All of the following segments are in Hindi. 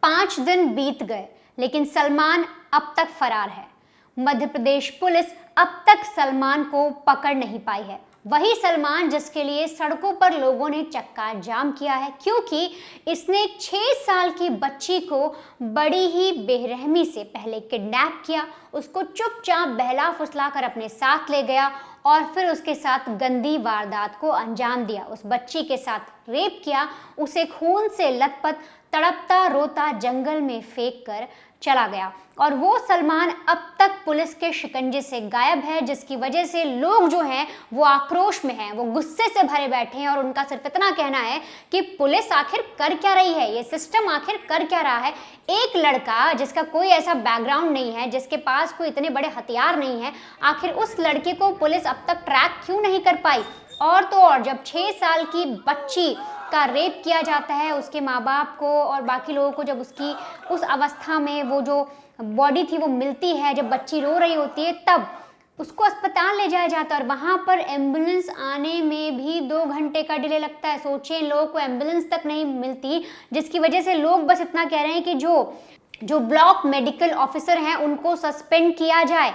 5 दिन बीत गए लेकिन सलमान अब तक फरार है। मध्य प्रदेश पुलिस अब तक सलमान को पकड़ नहीं पाई है। वही सलमान जिसके लिए सड़कों पर लोगों ने चक्का जाम किया है, क्योंकि इसने 6 साल की बच्ची को बड़ी ही बेरहमी से पहले किडनैप किया, उसको चुपचाप बहला फुसला कर अपने साथ ले गया और फिर उसके साथ गंदी वारदात को अंजाम दिया। उस बच्ची के साथ रेप किया, उसे खून से लथपथ तड़पता रोता जंगल में फेंक कर चला गया। और वो सलमान अब तक पुलिस के शिकंजे से गायब है, जिसकी वजह से लोग जो हैं वो आक्रोश में हैं, वो गुस्से से भरे बैठे हैं और उनका सिर्फ इतना कहना है कि पुलिस आखिर कर क्या रही है, ये सिस्टम आखिर कर क्या रहा है। एक लड़का जिसका कोई ऐसा बैकग्राउंड नहीं है, जिसके पास कोई इतने बड़े हथियार नहीं है, आखिर उस लड़के को पुलिस अब तक ट्रैक क्यों नहीं कर पाई। और तो और जब 6 साल की बच्ची का रेप किया जाता है, उसके माँ बाप को और बाकी लोगों को जब उसकी उस अवस्था में वो जो बॉडी थी वो मिलती है, जब बच्ची रो रही होती है, तब उसको अस्पताल ले जाया जाता है और वहाँ पर एम्बुलेंस आने में भी 2 घंटे का डिले लगता है। सोचिए, लोगों को एम्बुलेंस तक नहीं मिलती, जिसकी वजह से लोग बस इतना कह रहे हैं कि जो ब्लॉक मेडिकल ऑफिसर हैं उनको सस्पेंड किया जाए।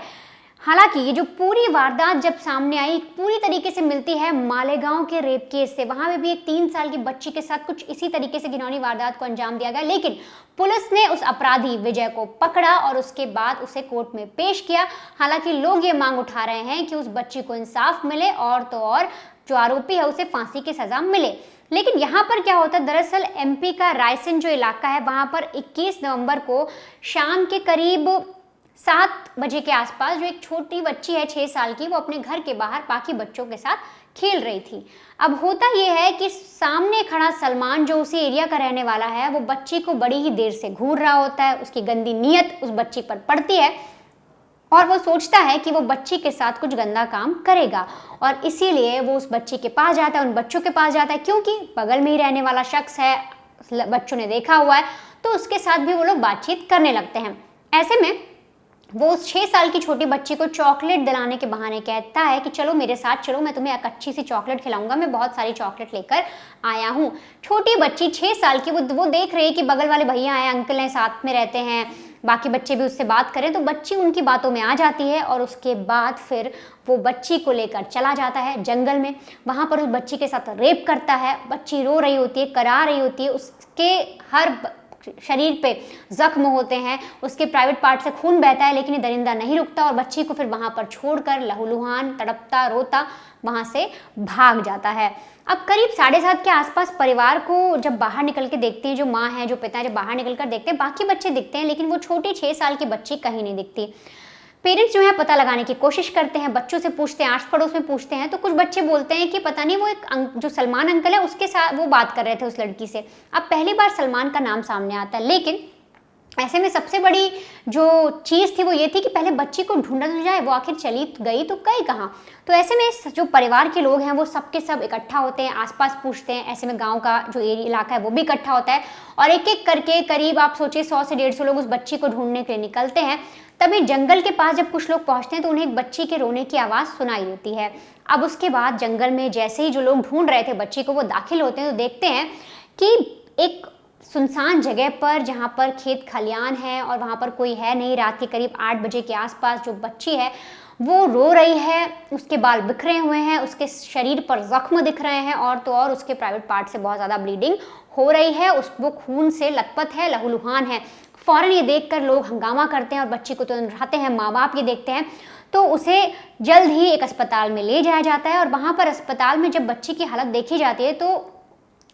हालांकि ये जो पूरी वारदात जब सामने आई पूरी तरीके से मिलती है मालेगांव के रेप केस से। वहां पे भी एक 3 साल की बच्ची के साथ कुछ इसी तरीके से घिनौनी वारदात को अंजाम दिया गया, लेकिन पुलिस ने उस अपराधी विजय को पकड़ा और उसके बाद उसे कोर्ट में पेश किया। हालांकि लोग ये मांग उठा रहे हैं कि उस बच्ची को इंसाफ मिले और तो और जो आरोपी है उसे फांसी की सजा मिले। लेकिन यहाँ पर क्या होता है, दरअसल एमपी का रायसेन जो इलाका है, वहां पर 21 नवंबर को शाम के करीब 7 बजे के आसपास जो एक छोटी बच्ची है 6 साल की, वो अपने घर के बाहर बाकी बच्चों के साथ खेल रही थी। अब होता यह है कि सामने खड़ा सलमान जो उसी एरिया का रहने वाला है, वो बच्ची को बड़ी ही देर से घूर रहा होता है। उसकी गंदी नीयत उस बच्ची पर पड़ती है और वो सोचता है कि वो बच्ची के साथ कुछ गंदा काम करेगा और इसीलिए वो उस बच्ची के पास जाता है, उन बच्चों के पास जाता है, क्योंकि बगल में ही रहने वाला शख्स है, बच्चों ने देखा हुआ है, तो उसके साथ भी वो लोग बातचीत करने लगते हैं। ऐसे में वो उस 6 साल की छोटी बच्ची को चॉकलेट दिलाने के बहाने कहता है कि चलो मेरे साथ चलो, मैं तुम्हें एक अच्छी सी चॉकलेट खिलाऊंगा, मैं बहुत सारी चॉकलेट लेकर आया हूँ। छोटी बच्ची 6 साल की वो देख रही है कि बगल वाले भैया आए, अंकल हैं, साथ में रहते हैं, बाकी बच्चे भी उससे बात करें, तो बच्ची उनकी बातों में आ जाती है और उसके बाद फिर वो बच्ची को लेकर चला जाता है जंगल में। वहाँ पर उस बच्ची के साथ रेप करता है। बच्ची रो रही होती है, करा रही होती है, उसके हर शरीर पे जख्म होते हैं, उसके प्राइवेट पार्ट से खून बहता है, लेकिन ये दरिंदा नहीं रुकता और बच्ची को फिर वहां पर छोड़कर लहूलुहान तड़पता रोता वहां से भाग जाता है। अब करीब 7:30 के आसपास परिवार को जब बाहर निकल के देखते हैं, जो माँ है जो पिता है, जब बाहर निकल कर देखते हैं, बाकी बच्चे दिखते हैं, लेकिन वो छोटी 6 साल की बच्ची कहीं नहीं दिखती। पेरेंट्स जो है पता लगाने की कोशिश करते हैं, बच्चों से पूछते हैं, आस पड़ोस में पूछते हैं, तो कुछ बच्चे बोलते हैं कि पता नहीं वो एक जो सलमान अंकल है उसके साथ वो बात कर रहे थे उस लड़की से। अब पहली बार सलमान का नाम सामने आता है, लेकिन ऐसे में सबसे बड़ी जो चीज़ थी वो ये थी कि पहले बच्ची को ढूंढा तो जाए, वो आखिर चली गई तो गई कहाँ। तो ऐसे में जो परिवार के लोग हैं वो सबके सब इकट्ठा होते हैं, आसपास पूछते हैं। ऐसे में गांव का जो एरिया इलाका है वो भी इकट्ठा होता है और एक एक करके करीब आप सोचिए 100 से 150 लोग उस बच्ची को ढूंढने के लिए निकलते हैं। तभी जंगल के पास जब कुछ लोग पहुंचते हैं तो उन्हें एक बच्ची के रोने की आवाज़ सुनाई देती है। अब उसके बाद जंगल में जैसे ही जो लोग ढूंढ रहे थे बच्ची को वो दाखिल होते हैं तो देखते हैं कि एक सुनसान जगह पर, जहाँ पर खेत खलियान है और वहाँ पर कोई है नहीं, रात के करीब 8 बजे के आसपास जो बच्ची है वो रो रही है, उसके बाल बिखरे हुए हैं, उसके शरीर पर जख्म दिख रहे हैं और तो और उसके प्राइवेट पार्ट से बहुत ज़्यादा ब्लीडिंग हो रही है, वो खून से लथपथ है, लहूलुहान है। फ़ौरन ये देखकर लोग हंगामा करते हैं और बच्ची को तुरंत उठाते हैं, माँ बाप ये देखते हैं तो उसे जल्द ही एक अस्पताल में ले जाया जाता है। और वहाँ पर अस्पताल में जब बच्ची की हालत देखी जाती है तो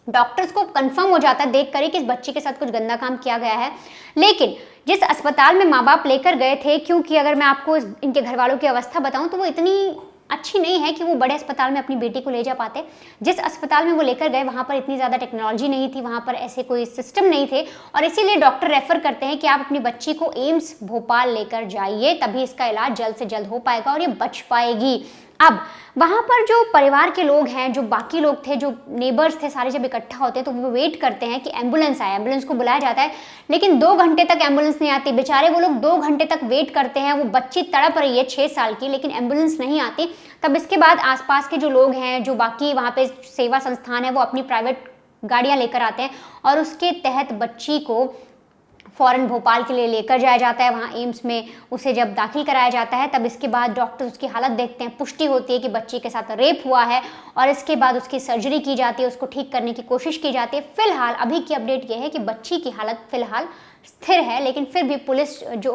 डॉक्टर्स को कंफर्म हो जाता है देख कर कि इस बच्ची के साथ कुछ गंदा काम किया गया है। लेकिन जिस अस्पताल में माँ बाप लेकर गए थे, क्योंकि अगर मैं आपको इनके घर वालों की अवस्था बताऊं तो वो इतनी अच्छी नहीं है कि वो बड़े अस्पताल में अपनी बेटी को ले जा पाते। जिस अस्पताल में वो लेकर गए वहाँ पर इतनी ज़्यादा टेक्नोलॉजी नहीं थी, वहाँ पर ऐसे कोई सिस्टम नहीं थे और इसीलिए डॉक्टर रेफर करते हैं कि आप अपनी बच्ची को एम्स भोपाल लेकर जाइए, तभी इसका इलाज जल्द से जल्द हो पाएगा और ये बच पाएगी। अब वहाँ पर जो परिवार के लोग हैं, जो बाकी लोग थे, जो नेबर्स थे, सारे जब इकट्ठा होते हैं तो वो वेट करते हैं कि एम्बुलेंस आए। एम्बुलेंस को बुलाया जाता है लेकिन 2 घंटे तक एम्बुलेंस नहीं आती। बेचारे वो लोग 2 घंटे तक वेट करते हैं, वो बच्ची तड़प रही है 6 साल की, लेकिन एम्बुलेंस नहीं आती। तब इसके बाद आसपास के जो लोग हैं, जो बाकी वहाँ पे सेवा संस्थान है, वो अपनी प्राइवेट गाड़ियाँ लेकर आते हैं और उसके तहत बच्ची को फौरन भोपाल के लिए लेकर जाया जाता है। वहाँ एम्स में उसे जब दाखिल कराया जाता है तब इसके बाद डॉक्टर उसकी हालत देखते हैं, पुष्टि होती है कि बच्ची के साथ रेप हुआ है और इसके बाद उसकी सर्जरी की जाती है, उसको ठीक करने की कोशिश की जाती है। फिलहाल अभी की अपडेट ये है कि बच्ची की हालत फिलहाल स्थिर है, लेकिन फिर भी पुलिस जो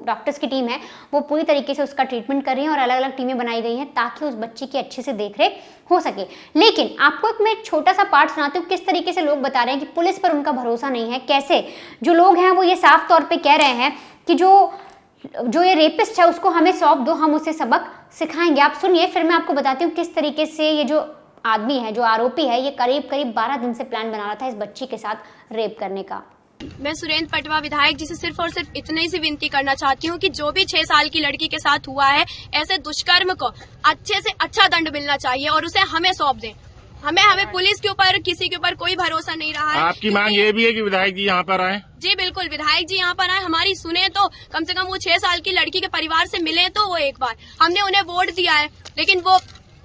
डॉक्टर्स की टीम है वो पूरी तरीके से उसका ट्रीटमेंट कर रही है और अलग अलग टीमें बनाई गई हैं ताकि उस बच्ची की अच्छे से देखरेख हो सके। लेकिन आपको एक मैं छोटा सा पार्ट सुनाती हूँ किस तरीके से लोग बता रहे हैं कि पुलिस पर उनका भरोसा नहीं है। कैसे जो लोग हैं वो ये साफ तौर पर कह रहे हैं कि जो ये रेपिस्ट है उसको हमें सौंप दो, हम उसे सबक सिखाएंगे। आप सुनिए, फिर मैं आपको बताती हूँ किस तरीके से ये जो आदमी है, जो आरोपी है, ये करीब 12 दिन से प्लान बना रहा था इस बच्ची के साथ रेप करने का। मैं सुरेंद्र पटवा विधायक जी से सिर्फ और सिर्फ इतनी सी विनती करना चाहती हूँ कि जो भी 6 साल की लड़की के साथ हुआ है, ऐसे दुष्कर्म को अच्छे से अच्छा दंड मिलना चाहिए और उसे हमें सौंप दें। हमें पुलिस के ऊपर, किसी के ऊपर कोई भरोसा नहीं रहा है। आपकी मांग ये भी है कि विधायक जी यहाँ पर आए? जी बिल्कुल, विधायक जी यहाँ पर आए, हमारी सुने तो कम से कम वो 6 साल की लड़की के परिवार से मिले तो वो एक बार। हमने उन्हें वोट दिया है लेकिन वो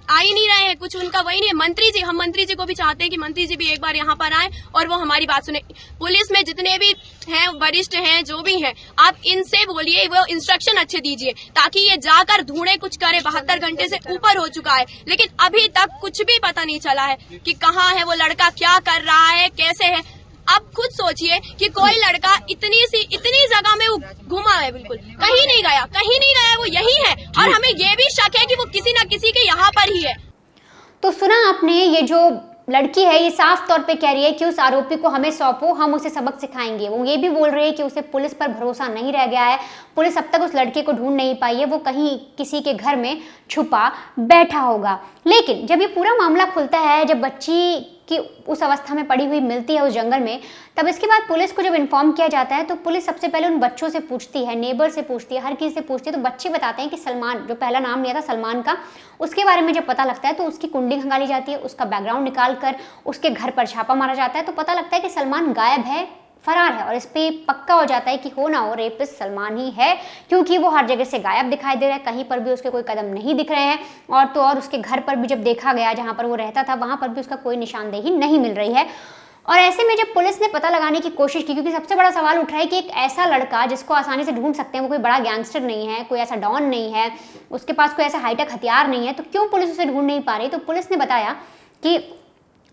आ ही नहीं रहे हैं, कुछ उनका वही नहीं है। हम मंत्री जी को भी चाहते हैं कि मंत्री जी भी एक बार यहाँ पर आए और वो हमारी बात सुने। पुलिस में जितने भी हैं, वरिष्ठ हैं, जो भी हैं, आप इनसे बोलिए, वो इंस्ट्रक्शन अच्छे दीजिए ताकि ये जाकर ढूंढे, कुछ करे। 72 घंटे से ऊपर हो चुका है लेकिन अभी तक कुछ भी पता नहीं चला है कि कहाँ है वो लड़का, क्या कर रहा है, कैसे है। आप खुद सोचिए कि कोई लड़का इतनी जगह में वो घुमा है, बिल्कुल कहीं नहीं गया, वो यही है और हमें ये भी शक है कि वो किसी न किसी के यहाँ पर ही है। तो सुना आपने, ये जो लड़की है ये साफ तौर पे कह रही है कि उस आरोपी को हमें सौंपो, हम उसे सबक सिखाएंगे। वो ये भी बोल रही है कि उसे पुलिस पर भरोसा नहीं रह गया है, पुलिस अब तक उस लड़के को ढूंढ नहीं पाई है, वो कहीं किसी के घर में छुपा बैठा होगा। लेकिन जब ये पूरा मामला खुलता है, जब बच्ची की उस अवस्था में पड़ी हुई मिलती है उस जंगल में, तब इसके बाद पुलिस को जब इन्फॉर्म किया जाता है तो पुलिस सबसे पहले उन बच्चों से पूछती है, नेबर से पूछती है, हर किसी से पूछती है। तो बच्चे बताते हैं कि सलमान, जो पहला नाम लिया था सलमान का, उसके बारे में जब पता लगता है तो उसकी कुंडली खंगाली जाती है, उसका बैकग्राउंड निकाल कर उसके घर पर छापा मारा जाता है। तो पता लगता है कि सलमान गायब है, फरार है और इस पे पक्का हो जाता है कि हो ना हो रेपिस्ट सलमान ही है, क्योंकि वो हर जगह से गायब दिखाई दे रहा है, कहीं पर भी उसके कोई कदम नहीं दिख रहे हैं। और तो और उसके घर पर भी जब देखा गया, जहाँ पर वो रहता था, वहाँ पर भी उसका कोई निशानदेही नहीं मिल रही है। और ऐसे में जब पुलिस ने पता लगाने की कोशिश की, क्योंकि सबसे बड़ा सवाल उठ रहा है कि एक ऐसा लड़का जिसको आसानी से ढूंढ सकते हैं, वो कोई बड़ा गैंगस्टर नहीं है, कोई ऐसा डॉन नहीं है, उसके पास कोई ऐसा हाईटेक हथियार नहीं है, तो क्यों पुलिस उसे ढूंढ नहीं पा रही। तो पुलिस ने बताया कि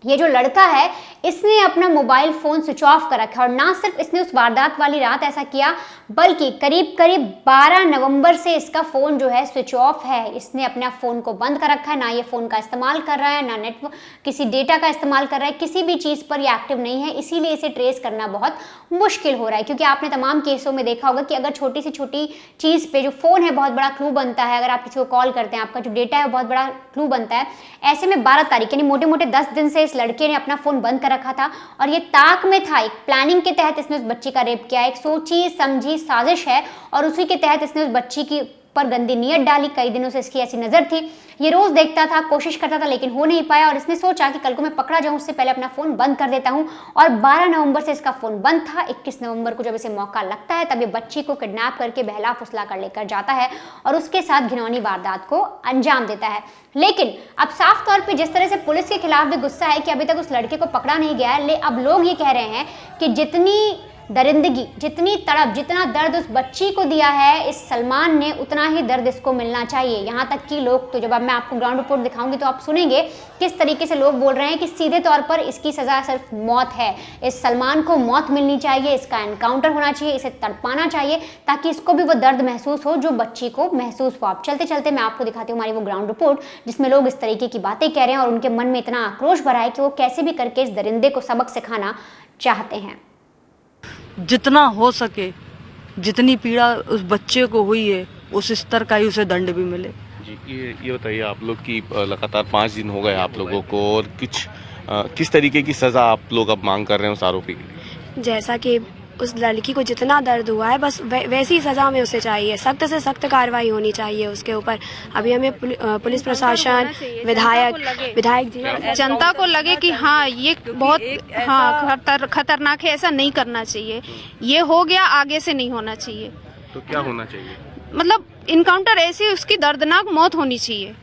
ये जो लड़का है इसने अपना मोबाइल फ़ोन स्विच ऑफ कर रखा है और ना सिर्फ इसने उस वारदात वाली रात ऐसा किया, बल्कि करीब 12 नवंबर से इसका फ़ोन जो है स्विच ऑफ है। इसने अपना फ़ोन को बंद कर रखा है, ना ये फ़ोन का इस्तेमाल कर रहा है, ना नेटवर्क किसी डेटा का इस्तेमाल कर रहा है, किसी भी चीज़ पर ये एक्टिव नहीं है। इसीलिए इसे ट्रेस करना बहुत मुश्किल हो रहा है, क्योंकि आपने तमाम केसों में देखा होगा कि अगर छोटी से छोटी चीज़ पे जो फ़ोन है बहुत बड़ा क्लू बनता है। अगर आप किसी को कॉल करते हैं, आपका जो डेटा है बहुत बड़ा क्लू बनता है। ऐसे में 12 तारीख यानी मोटे मोटे 10 दिन से इस लड़के ने अपना फ़ोन बंद कर रखा था और ये ताक में था, एक प्लानिंग के तहत इसने उस बच्ची का रेप किया, एक सोची समझी साजिश है और उसी के तहत इसने उस बच्ची की पर गंदी नीयत डाली। कई दिनों से इसकी ऐसी नज़र थी, ये रोज़ देखता था, कोशिश करता था, लेकिन हो नहीं पाया और इसने सोचा कि कल को मैं पकड़ा जाऊं, उससे पहले अपना फ़ोन बंद कर देता हूं। और 12 नवंबर से इसका फ़ोन बंद था। 21 नवंबर को जब इसे मौका लगता है तब ये बच्ची को किडनैप करके बहला फुसला कर लेकर जाता है और उसके साथ घिनौनी वारदात को अंजाम देता है। लेकिन अब साफ तौर पे जिस तरह से पुलिस के खिलाफ भी गुस्सा है कि अभी तक उस लड़के को पकड़ा नहीं गया है, अब लोग ये कह रहे हैं कि जितनी दरिंदगी, जितनी तड़प, जितना दर्द उस बच्ची को दिया है इस सलमान ने, उतना ही दर्द इसको मिलना चाहिए। यहाँ तक कि लोग, तो जब अब मैं आपको ग्राउंड रिपोर्ट दिखाऊंगी तो आप सुनेंगे किस तरीके से लोग बोल रहे हैं कि सीधे तौर पर इसकी सज़ा सिर्फ मौत है। इस सलमान को मौत मिलनी चाहिए, इसका एनकाउंटर होना चाहिए, इसे तड़पाना चाहिए ताकि इसको भी वो दर्द महसूस हो जो बच्ची को महसूस हुआ। अब चलते चलते मैं आपको दिखाती हूँ हमारी वो ग्राउंड रिपोर्ट जिसमें लोग इस तरीके की बातें कह रहे हैं और उनके मन में इतना आक्रोश भरा है कि वो कैसे भी करके इस दरिंदे को सबक सिखाना चाहते हैं। जितना हो सके, जितनी पीड़ा उस बच्चे को हुई है उस स्तर का ही उसे दंड भी मिले। जी, ये बताइए, आप लोग की लगातार 5 दिन हो गए आप लोगों को, और कुछ किस तरीके की सज़ा आप लोग अब मांग कर रहे हैं उस आरोपी के लिए? जैसा कि उस लड़की को जितना दर्द हुआ है बस वैसी सज़ा में उसे चाहिए, सख्त से सख्त कार्रवाई होनी चाहिए उसके ऊपर। अभी हमें पुलिस प्रशासन, विधायक जी, जनता को लगे कि हाँ ये बहुत खतरनाक है, ऐसा नहीं करना चाहिए, ये हो गया, आगे से नहीं होना चाहिए। तो क्या होना चाहिए? मतलब इनकाउंटर, ऐसी उसकी दर्दनाक मौत होनी चाहिए।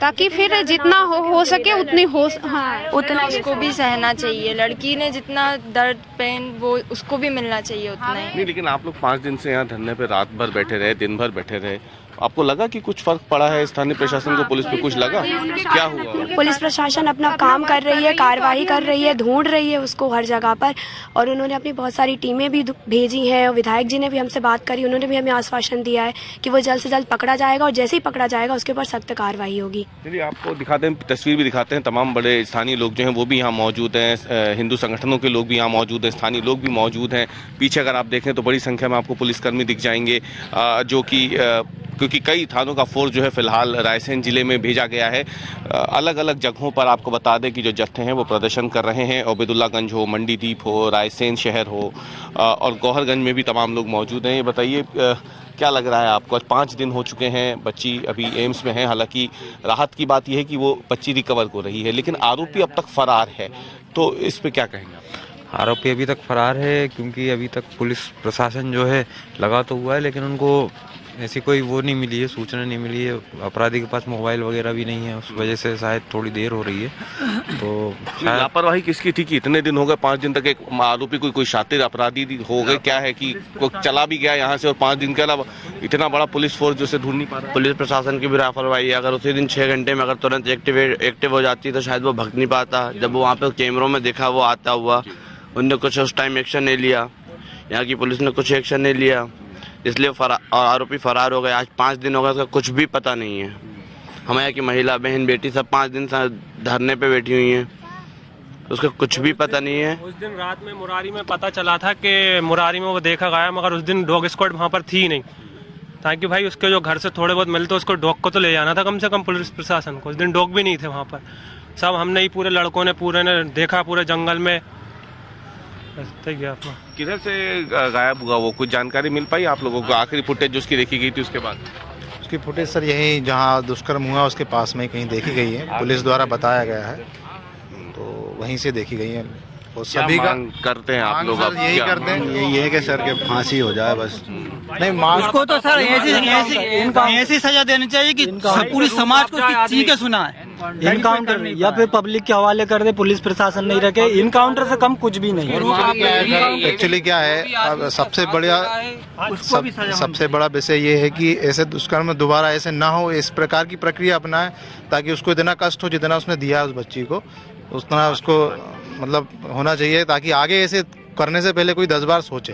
ताकि फिर जितना हो सके उतनी हो, हाँ उतना उसको भी सहना चाहिए। लड़की ने जितना दर्द पेन वो उसको भी मिलना चाहिए उतना ही। नहीं, लेकिन आप लोग 5 दिन से यहाँ धरने पे रात भर बैठे रहे, दिन भर बैठे रहे, आपको लगा कि कुछ फर्क पड़ा है? स्थानीय प्रशासन को, पुलिस पे कुछ लगा? क्या हुआ? पुलिस प्रशासन अपना काम कर रही है, कार्रवाई कर रही है, ढूंढ रही है उसको हर जगह पर, और उन्होंने अपनी बहुत सारी टीमें भी भेजी हैं। विधायक जी ने भी हमसे बात करी, उन्होंने भी हमें आश्वासन दिया है कि वो जल्द से जल्द पकड़ा जाएगा, और जैसे ही पकड़ा जाएगा उसके ऊपर सख्त कार्रवाई होगी। चलिए, आपको दिखाते हैं, तस्वीर भी दिखाते हैं। तमाम बड़े स्थानीय लोग जो हैं वो भी यहाँ मौजूद हैं, हिंदू संगठनों के लोग भी यहाँ मौजूद हैं, स्थानीय लोग भी मौजूद हैं। पीछे अगर आप देखें तो बड़ी संख्या में आपको पुलिसकर्मी दिख जाएंगे, जो कि क्योंकि कई थानों का फोर्स जो है फिलहाल रायसेन जिले में भेजा गया है। अलग अलग जगहों पर आपको बता दें कि जो जत्थे हैं वो प्रदर्शन कर रहे हैं। ओबेदुल्लागंज हो, मंडीदीप हो, रायसेन शहर हो, और गौहरगंज में भी तमाम लोग मौजूद हैं। ये बताइए, क्या लग रहा है आपको? आज 5 दिन हो चुके हैं, बच्ची अभी एम्स में है। हालांकि राहत की बात यह है कि वो बच्ची रिकवर हो रही है, लेकिन आरोपी अब तक फरार है, तो इस पे क्या कहेंगे आप? आरोपी अभी तक फरार है, क्योंकि अभी तक पुलिस प्रशासन जो है लगा तो हुआ है, लेकिन उनको ऐसी कोई वो नहीं मिली है, सूचना नहीं मिली है। अपराधी के पास मोबाइल वगैरह भी नहीं है, उस वजह से शायद थोड़ी देर हो रही है। तो लापरवाही किसकी थी कि इतने दिन हो गए, 5 दिन तक एक आरोपी कोई शातिर अपराधी हो गए? क्या है कि कोई चला भी गया यहाँ से और 5 दिन के अलावा इतना बड़ा पुलिस फोर्स जो से ढूंढ नहीं पा रहा? पुलिस प्रशासन की भी लापरवाही है। अगर उसी दिन 6 घंटे में अगर तुरंत एक्टिव हो जाती तो शायद वो भग नहीं पाता। जब वो वहाँ पे कैमरों में देखा वो आता हुआ, उनने कुछ उस टाइम एक्शन नहीं लिया, यहाँ की पुलिस ने कुछ एक्शन नहीं लिया, इसलिए आरोपी फरार हो गए। आज 5 दिन हो गए, उसका कुछ भी पता नहीं है। हमारे यहाँ की महिला बहन बेटी सब 5 दिन से धरने पे बैठी हुई हैं, उसका कुछ भी पता नहीं है। उस दिन रात में मुरारी में पता चला था कि मुरारी में वो देखा गया, मगर उस दिन डॉग स्क्वाड वहाँ पर थी नहीं, ताकि भाई उसके जो घर से थोड़े बहुत मिलते उसको डॉग को तो ले जाना था कम से कम पुलिस प्रशासन को। उस दिन डॉग भी नहीं थे वहाँ पर। सब हमने ही, पूरे लड़कों ने पूरे ने देखा पूरे जंगल में। किधर से गायब हुआ वो, कुछ जानकारी मिल पाई आप लोगों को? आखिरी फुटेज जो उसकी देखी गई थी उसके बाद? उसकी फुटेज सर यहीं जहाँ दुष्कर्म हुआ उसके पास में कहीं देखी गई है, पुलिस द्वारा बताया गया है, तो वहीं से देखी गई है। और सभी का करते हैं आप लोग? यही करते हैं, यही है कि सर के फांसी हो जाए बस। नहीं, मांग उसको तो सर ऐसी सजा देनी चाहिए कि पूरी समाज को चीखे सुनाए। इनकाउंटर या फिर पब्लिक के हवाले कर दे, पुलिस प्रशासन नहीं रखे। इनकाउंटर से कम कुछ भी नहीं है। एक्चुअली क्या है, अब सबसे बड़ा विषय ये है कि ऐसे दुष्कर्म दोबारा ऐसे ना हो, इस प्रकार की प्रक्रिया अपनाए ताकि उसको इतना कष्ट हो जितना उसने दिया उस बच्ची को, उतना उसको मतलब होना चाहिए, ताकि आगे ऐसे करने से पहले कोई 10 बार सोचे।